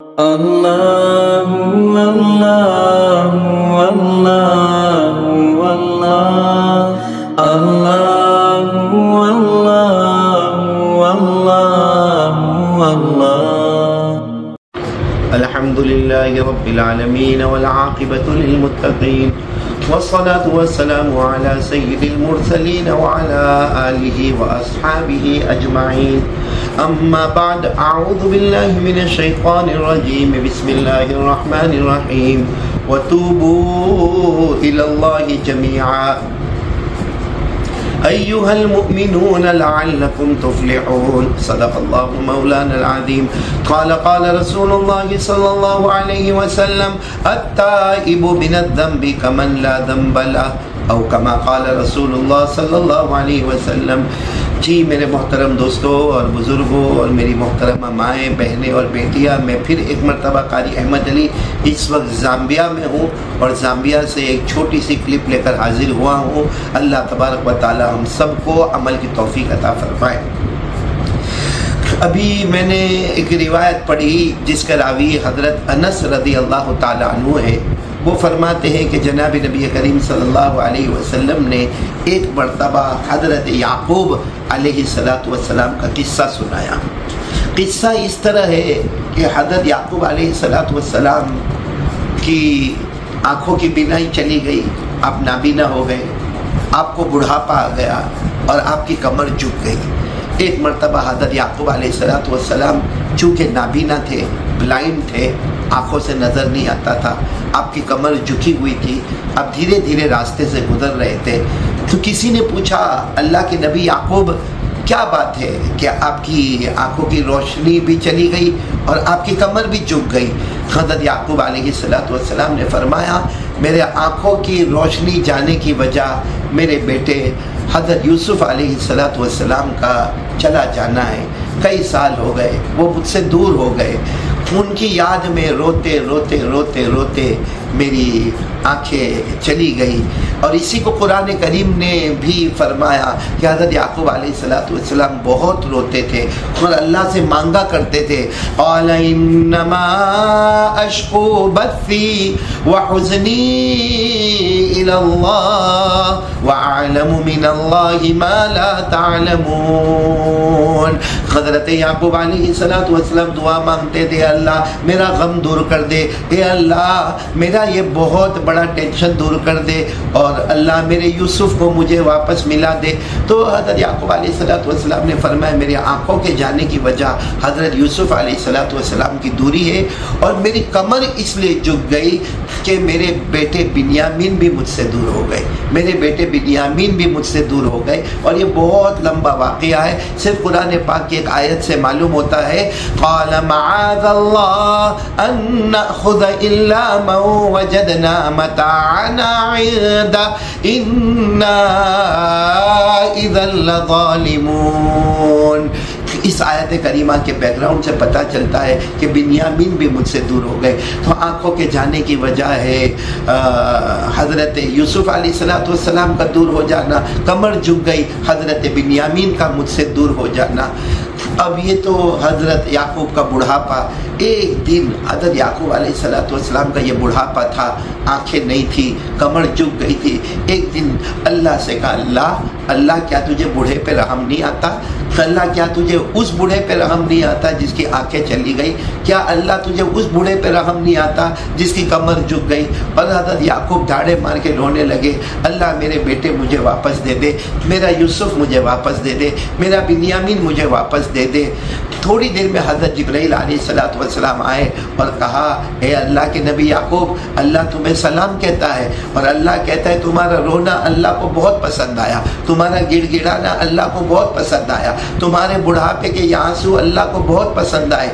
اللہ اللہ اللہ اللہ اللہ اللہ اللہ الحمدللہ رب العالمین والعاقبۃ للمتقین والصلاة والسلام على سید المرسلین وعلى آلہ واصحابہ اجمعین اما بعد اعوذ باللہ من الشیطان الرجیم بسم اللہ الرحمن الرحیم وتوبوا الی اللہ جميعا ایہا المؤمنون لعلکم تفلحون صدق اللہ مولانا العظیم قال رسول اللہ صلی اللہ علیہ وسلم التائب من الذنب کمن لا ذنب لہ او کما قال رسول اللہ صلی اللہ علیہ وسلم۔ جی میرے محترم دوستوں اور بزرگوں اور میری محترمہ مائیں بہنیں اور بیٹیاں، میں پھر ایک مرتبہ قاری احمد علی اس وقت زامبیا میں ہوں اور زامبیا سے ایک چھوٹی سی کلپ لے کر حاضر ہوا ہوں۔ اللہ تبارک و تعالی ہم سب کو عمل کی توفیق عطا فرمائے۔ ابھی میں نے ایک روایت پڑھی جس کا راوی حضرت انس رضی اللہ تعالیٰ عنہ ہے۔ وہ فرماتے ہیں کہ جناب نبی کریم صلی اللہ علیہ وسلم نے ایک مرتبہ حضرت یعقوب علیہ السلام کا قصہ سنایا۔ قصہ اس طرح ہے کہ حضرت یعقوب علیہ السلام کی آنکھوں کی بینائی چلی گئی، آپ نابینا ہو گئے، آپ کو بڑھاپا آ گیا اور آپ کی کمر جھک گئی۔ ایک مرتبہ حضرت یعقوب علیہ السلام چونکہ نابینا تھے، بلائنڈ تھے، آنکھوں سے نظر نہیں آتا تھا، آپ کی کمر جھکی ہوئی تھی، اب دھیرے دھیرے راستے سے گزر رہے تھے تو کسی نے پوچھا اللہ کے نبی یعقوب کیا بات ہے کہ آپ کی آنکھوں کی روشنی بھی چلی گئی اور آپ کی کمر بھی جھک گئی؟ حضرت یعقوب علیہ السلام نے فرمایا میرے آنکھوں کی روشنی جانے کی وجہ میرے بیٹے حضرت یوسف علیہ السلام کا چلا جانا ہے۔ کئی سال ہو گئے، وہ مجھ سے دور ہو گئے، ان کی یاد میں روتے روتے روتے روتے میری آنکھیں چلی گئی۔ اور اسی کو قرآن کریم نے بھی فرمایا کہ حضرت یعقوب علیہ السلام بہت روتے تھے اور اللہ سے مانگا کرتے تھے، قال انما اشکو بثی وحزنی الی اللہ واعلم من اللہ ما لا تعلمون۔ حضرت یعقوب علیہ السلام دعا مانگتے تھے اللہ میرا غم دور کر دے، اے اللہ میرا یہ بہت بڑا ٹینشن دور کر دے اور اللہ میرے یوسف کو مجھے واپس ملا دے۔ تو حضرت یعقوب علیہ السلام نے فرمایا میری آنکھوں کے جانے کی وجہ حضرت یوسف علیہ السلام کی دوری ہے اور میری کمر اس لیے جھک گئی کہ میرے بیٹے بنیامین بھی مجھ سے دور ہو گئے، میرے بیٹے بنیامین بھی مجھ سے دور ہو گئے۔ اور یہ بہت لمبا واقعہ ہے، صرف قرآن پاک کی ایک آیت سے معلوم ہوتا ہے، قال معاذ اللہ ان نأخذ الا من وجدنا متاعنا عنده انا اذا لظالمون۔ اس آیت کریمہ کے بیک گراؤنڈ سے پتہ چلتا ہے کہ بنیامین بھی مجھ سے دور ہو گئے۔ تو آنکھوں کے جانے کی وجہ ہے حضرت یوسف علیہ السلام کا دور ہو جانا، کمر جھک گئی حضرت بنیامین کا مجھ سے دور ہو جانا۔ اب یہ تو حضرت یعقوب کا بڑھاپا، ایک دن حضرت یعقوب علیہ السلام کا یہ بڑھاپا تھا، آنکھیں نہیں تھی، کمر جھک گئی تھی۔ ایک دن اللہ سے کہا اللہ کیا تجھے بوڑھے پہ رحم نہیں آتا؟ اللہ کیا تجھے اس بوڑھے پہ رحم نہیں آتا جس کی آنکھیں چلی گئی؟ کیا اللہ تجھے اس بوڑھے پہ رحم نہیں آتا جس کی کمر جھک گئی؟ اور حضرت یعقوب دھاڑے مار کے رونے لگے، اللہ میرے بیٹے مجھے واپس دے دے، میرا یوسف مجھے واپس دے دے، میرا بنیامین مجھے واپس دے دے۔ تھوڑی دیر میں حضرت جبرائیل علیہ السلام آئے اور کہا اے اللہ کے نبی یعقوب اللہ تمہیں سلام کہتا ہے اور اللہ کہتا ہے تمہارا رونا اللہ کو بہت پسند آیا، تمہارا گڑ گڑانا اللہ کو بہت پسند آیا، تمہارے بڑھاپے کے یہ آنسو اللہ کو بہت پسند آئے۔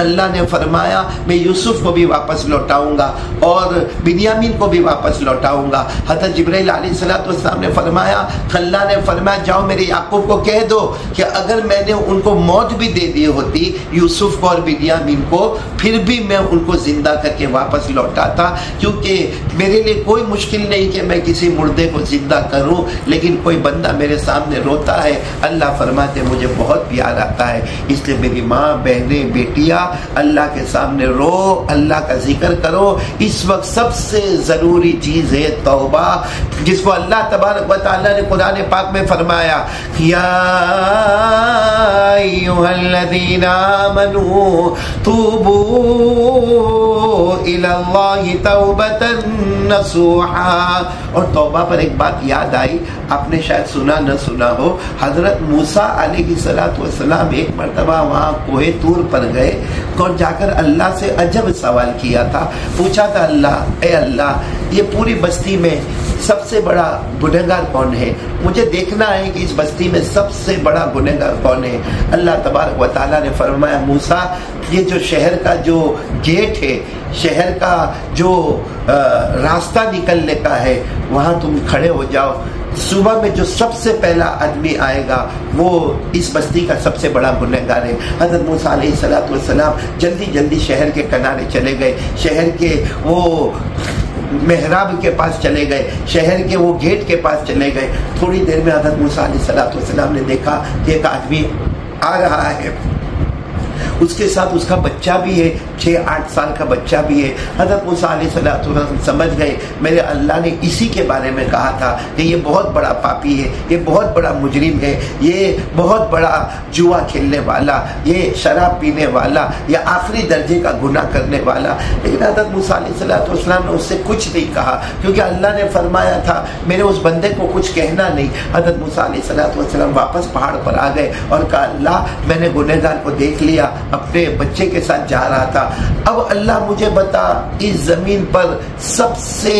اللہ نے فرمایا میں یوسف کو بھی واپس لوٹاؤں گا اور بنیامین کو بھی واپس لوٹاؤں گا۔ حضرت جبرائیل علیہ السلام نے فرمایا، اللہ نے فرمایا جاؤ میرے یعقوب کو کہہ دو کہ اگر میں نے ان کو موت بھی دے دی ہوتی یوسف کو اور بنیامین کو ہو پھر بھی میں ان کو زندہ کر کے واپس لوٹاتا، کیونکہ میرے لیے کوئی مشکل نہیں کہ میں کسی مردے کو زندہ کروں، لیکن کوئی بندہ میرے سامنے روتا ہے، اللہ فرماتے مجھے بہت پیار آتا ہے، اس لیے میری ماں، بہنیں، بیٹیاں اللہ کے سامنے رو، اللہ کا ذکر کرو۔ اس وقت سب سے ضروری چیز ہے توبہ، جس کو اللہ تبارک و تعالیٰ نے قرآن پاک میں فرمایا، یا ایھا الذین آمنوا توبوا الی اللہ توبۃ نصوحا۔ اور توبہ پر ایک بات یاد آئی، آپ نے شاید سنا نہ سنا ہو، حضرت موسیٰ علیہ السلام ایک مرتبہ وہاں کوہ طور پر گئے اور جا کر اللہ سے عجب سوال کیا تھا، پوچھا تھا اللہ، اے اللہ یہ پوری بستی میں سب سے بڑا گنہگار کون ہے؟ مجھے دیکھنا ہے کہ اس بستی میں سب سے بڑا گنہگار کون ہے؟ اللہ تبارک و تعالیٰ نے فرمایا موسیٰ یہ جو شہر کا جو گیٹ ہے، شہر کا جو راستہ نکلنے کا ہے، وہاں تم کھڑے ہو جاؤ، صبح میں جو سب سے پہلا آدمی آئے گا وہ اس بستی کا سب سے بڑا گنہگار ہے۔ حضرت موسیٰ علیہ السلام جلدی جلدی شہر کے کنارے چلے گئے، شہر کے وہ محراب کے پاس چلے گئے، شہر کے وہ گیٹ کے پاس چلے گئے۔ تھوڑی دیر میں حضرت موسیٰ علیہ السلام نے دیکھا کہ ایک آدمی آ رہا ہے، اس کے ساتھ اس کا بچہ بھی ہے، 6-8 سال کا بچہ بھی ہے۔ حضرت موسیٰ علیہ السلام سمجھ گئے میرے اللہ نے اسی کے بارے میں کہا تھا کہ یہ بہت بڑا پاپی ہے، یہ بہت بڑا مجرم ہے، یہ بہت بڑا جوا کھیلنے والا، یہ شراب پینے والا، یہ آخری درجے کا گناہ کرنے والا۔ لیکن حضرت موسیٰ علیہ السلام نے اس سے کچھ نہیں کہا، کیونکہ اللہ نے فرمایا تھا میرے اس بندے کو کچھ کہنا نہیں۔ حضرت موسیٰ علیہ السلام واپس پہاڑ پر آ گئے اور کہا اللہ میں نے گنہگار کو دیکھ لیا، اپنے بچے کے ساتھ جا رہا تھا، اب اللہ مجھے بتا اس زمین پر سب سے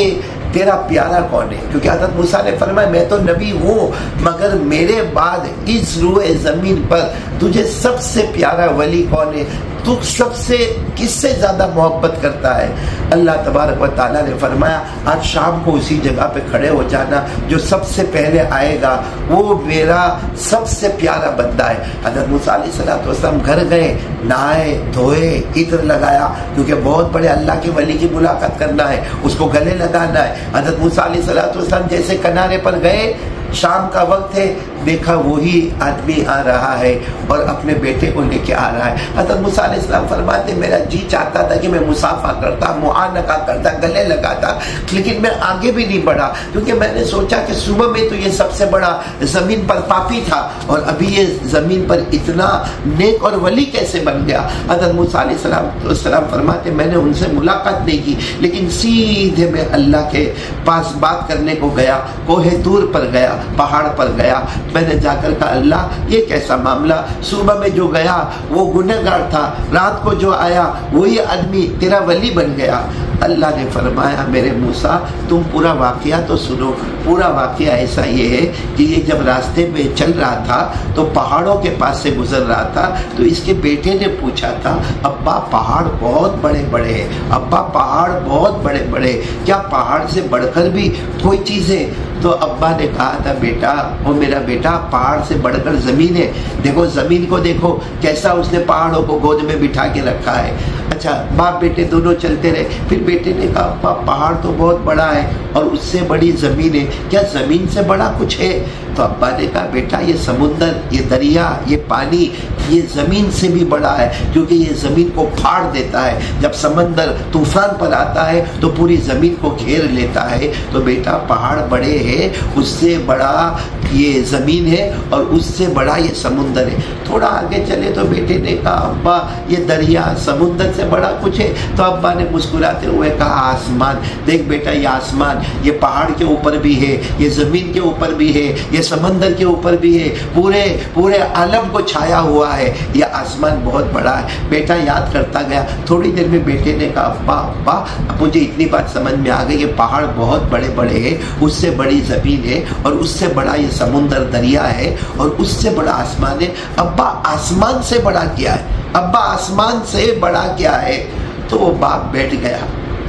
تیرا پیارا کون ہے؟ کیونکہ حضرت موسیٰ نے فرمایا میں تو نبی ہوں مگر میرے بعد اس روئے زمین پر تجھے سب سے پیارا ولی کون ہے؟ تو سب سے کس سے زیادہ محبت کرتا ہے؟ اللہ تبارک و تعالیٰ نے فرمایا آج شام کو اسی جگہ پہ کھڑے ہو جانا، جو سب سے پہلے آئے گا وہ میرا سب سے پیارا بندہ ہے۔ حضرت موسیٰ علیہ السلام گھر گئے، نہائے دھوئے، عطر لگایا، کیونکہ بہت بڑے اللہ کے ولی کی ملاقات کرنا ہے، اس کو گلے لگانا ہے۔ حضرت موسیٰ علیہ السلام جیسے کنارے پر گئے، شام کا وقت ہے، دیکھا وہی آدمی آ رہا ہے اور اپنے بیٹے کو لے کے آ رہا ہے۔ حضرت موسیٰ علیہ السلام فرماتے میرا جی چاہتا تھا کہ میں مصافحہ کرتا، معانقہ کرتا، گلے لگاتا، لیکن میں آگے بھی نہیں بڑھا، کیونکہ میں نے سوچا کہ صبح میں تو یہ سب سے بڑا زمین پر پاپی تھا اور ابھی یہ زمین پر اتنا نیک اور ولی کیسے بن گیا۔ حضرت موسیٰ علیہ السلام فرماتے میں نے ان سے ملاقات نہیں کی، لیکن سیدھے میں اللہ کے پاس بات کرنے کو گیا، کوہ طور پر گیا، پہاڑ پر گیا، میں نے جا کر کہا اللہ یہ کیسا معاملہ، صبح میں جو گیا وہ گنہگار تھا، رات کو جو آیا وہی آدمی تیرا ولی بن گیا۔ اللہ نے فرمایا میرے موسیٰ تم پورا واقعہ تو سنو۔ پورا واقعہ ایسا یہ ہے کہ یہ جب راستے میں چل رہا تھا تو پہاڑوں کے پاس سے گزر رہا تھا، تو اس کے بیٹے نے پوچھا تھا ابا پہاڑ بہت بڑے بڑے ہیں، ابا پہاڑ بہت بڑے بڑے، کیا پہاڑ سے بڑھ کر بھی کوئی چیز ہے؟ تو ابا نے کہا تھا بیٹا، وہ میرا بیٹا پہاڑ سے بڑھ کر زمین ہے، دیکھو زمین کو دیکھو کیسا اس نے پہاڑوں کو گود میں بٹھا کے رکھا ہے۔ اچھا باپ بیٹے دونوں چلتے رہے، پھر بیٹے نے کہا ابا پہاڑ تو بہت بڑا ہے اور اس سے بڑی زمین ہے، کیا زمین سے بڑا کچھ ہے؟ تو ابا نے کہا بیٹا یہ سمندر، یہ دریا، یہ پانی یہ زمین سے بھی بڑا ہے، کیونکہ یہ زمین کو پھاڑ دیتا ہے، جب سمندر طوفان پر آتا ہے تو پوری زمین کو گھیر لیتا ہے۔ تو بیٹا پہاڑ بڑے ہیں، اس سے بڑا یہ زمین ہے اور اس سے بڑا یہ سمندر ہے۔ تھوڑا آگے چلے تو بیٹے نے کہا ابا یہ دریا سمندر سے بڑا کچھ ہے؟ تو ابا نے مسکراتے ہوئے کہا آسمان، دیکھ بیٹا یہ آسمان یہ پہاڑ کے اوپر بھی ہے، یہ زمین کے اوپر بھی ہے، یہ سمندر کے اوپر بھی ہے، پورے عالم کو چھایا ہوا ہے، یہ آسمان بہت بڑا ہے۔ بیٹا یاد کرتا گیا، تھوڑی دیر میں بیٹے نے کہا ابا مجھے اتنی بات سمجھ میں آ گئی، یہ پہاڑ بہت بڑے بڑے ہیں، اس سے بڑی زمین ہے اور اس سے بڑا یہ سمندر دریا ہے اور اس سے بڑا آسمان ہے۔ ابا آسمان سے بڑا کیا ہے؟ ابا آسمان سے بڑا کیا ہے؟ تو وہ باپ بیٹھ گیا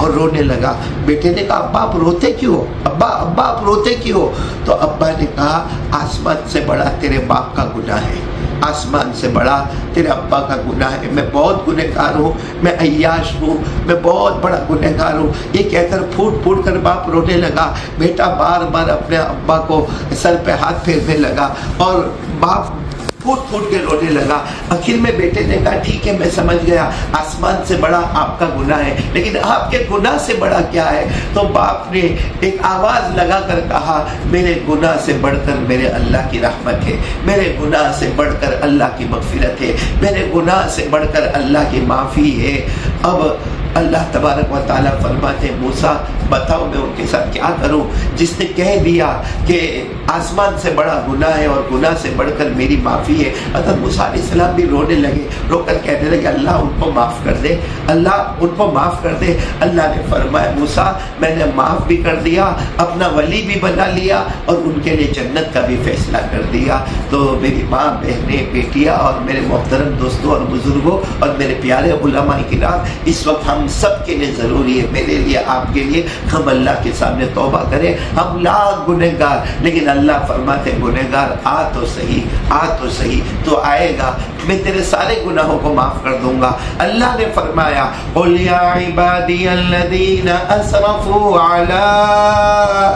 اور رونے لگا۔ بیٹے نے کہا ابا آپ روتے کیوں ہو؟ ابا آپ روتے کیوں ہو؟ تو ابا نے کہا آسمان سے بڑا تیرے باپ کا گناہ ہے، آسمان سے بڑا تیرے ابا کا گناہ ہے، میں بہت گنہگار ہوں، میں عیاش ہوں، میں بہت بڑا گنہگار ہوں۔ یہ کہہ کر پھوٹ پھوٹ کر باپ رونے لگا۔ بیٹا بار بار اپنے ابا کو سر پہ ہاتھ پھیرنے لگا اور باپ پھوٹ پھوٹ کے رونے لگا۔ آخر میں بیٹے نے کہا ٹھیک ہے میں سمجھ گیا، آسمان سے بڑا آپ کا گناہ ہے، لیکن آپ کے گناہ سے بڑا کیا ہے؟ تو باپ نے ایک آواز لگا کر کہا میرے گناہ سے بڑھ کر میرے اللہ کی رحمت ہے، میرے گناہ سے بڑھ کر اللہ کی مغفرت ہے، میرے گناہ سے بڑھ کر اللہ کی معافی ہے۔ اب اللہ تبارک و تعالیٰ فرماتے ہیں موسیٰ بتاؤ میں ان کے ساتھ کیا کروں؟ جس نے کہہ دیا کہ آسمان سے بڑا گناہ ہے اور گناہ سے بڑھ کر میری معافی ہے۔ حضرت موسیٰ علیہ السلام بھی رونے لگے، رو کر کہنے لگے اللہ ان کو معاف کر دے، اللہ ان کو معاف کر دے۔ اللہ نے فرمایا موسیٰ میں نے معاف بھی کر دیا، اپنا ولی بھی بنا لیا اور ان کے لیے جنت کا بھی فیصلہ کر دیا۔ تو میری ماں بہنیں بیٹیاں اور میرے محترم دوستوں اور بزرگوں اور میرے پیارے علماء کرام، اس وقت ہم سب کے لیے ضروری ہے، میرے لیے آپ کے لیے، ہم اللہ کے سامنے توبہ کریں۔ ہم لاکھ گنہگار، لیکن اللہ فرماتے گنہگار آ تو صحیح تو آئے گا، میں تیرے سارے گناہوں کو معاف کر دوں گا۔ اللہ نے فرمایا قل یا عبادی الذین اسرفوا علی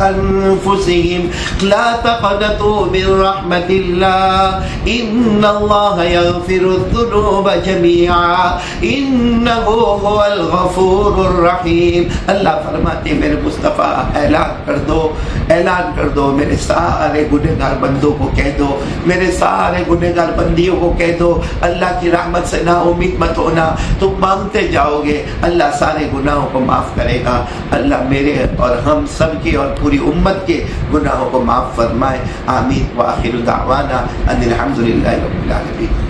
انفسہم لا تقنطوا من رحمت اللہ ان اللہ یغفر الذنوب جميعا انہ هو الغفور الرحیم۔ اللہ فرماتے میرے مصطفیٰ اعلان کر دو میرے سارے گنہگار بندوں کو کہہ دو، میرے سارے گنہگار بندیوں کو کہہ دو اللہ کی رحمت سے نا امید مت ہونا، تم مانگتے جاؤ گے اللہ سارے گناہوں کو معاف کرے گا۔ اللہ میرے اور ہم سب کے اور پوری امت کے گناہوں کو معاف فرمائے، آمین۔ وآخر دعوانا ان الحمد للہ رب العالمین۔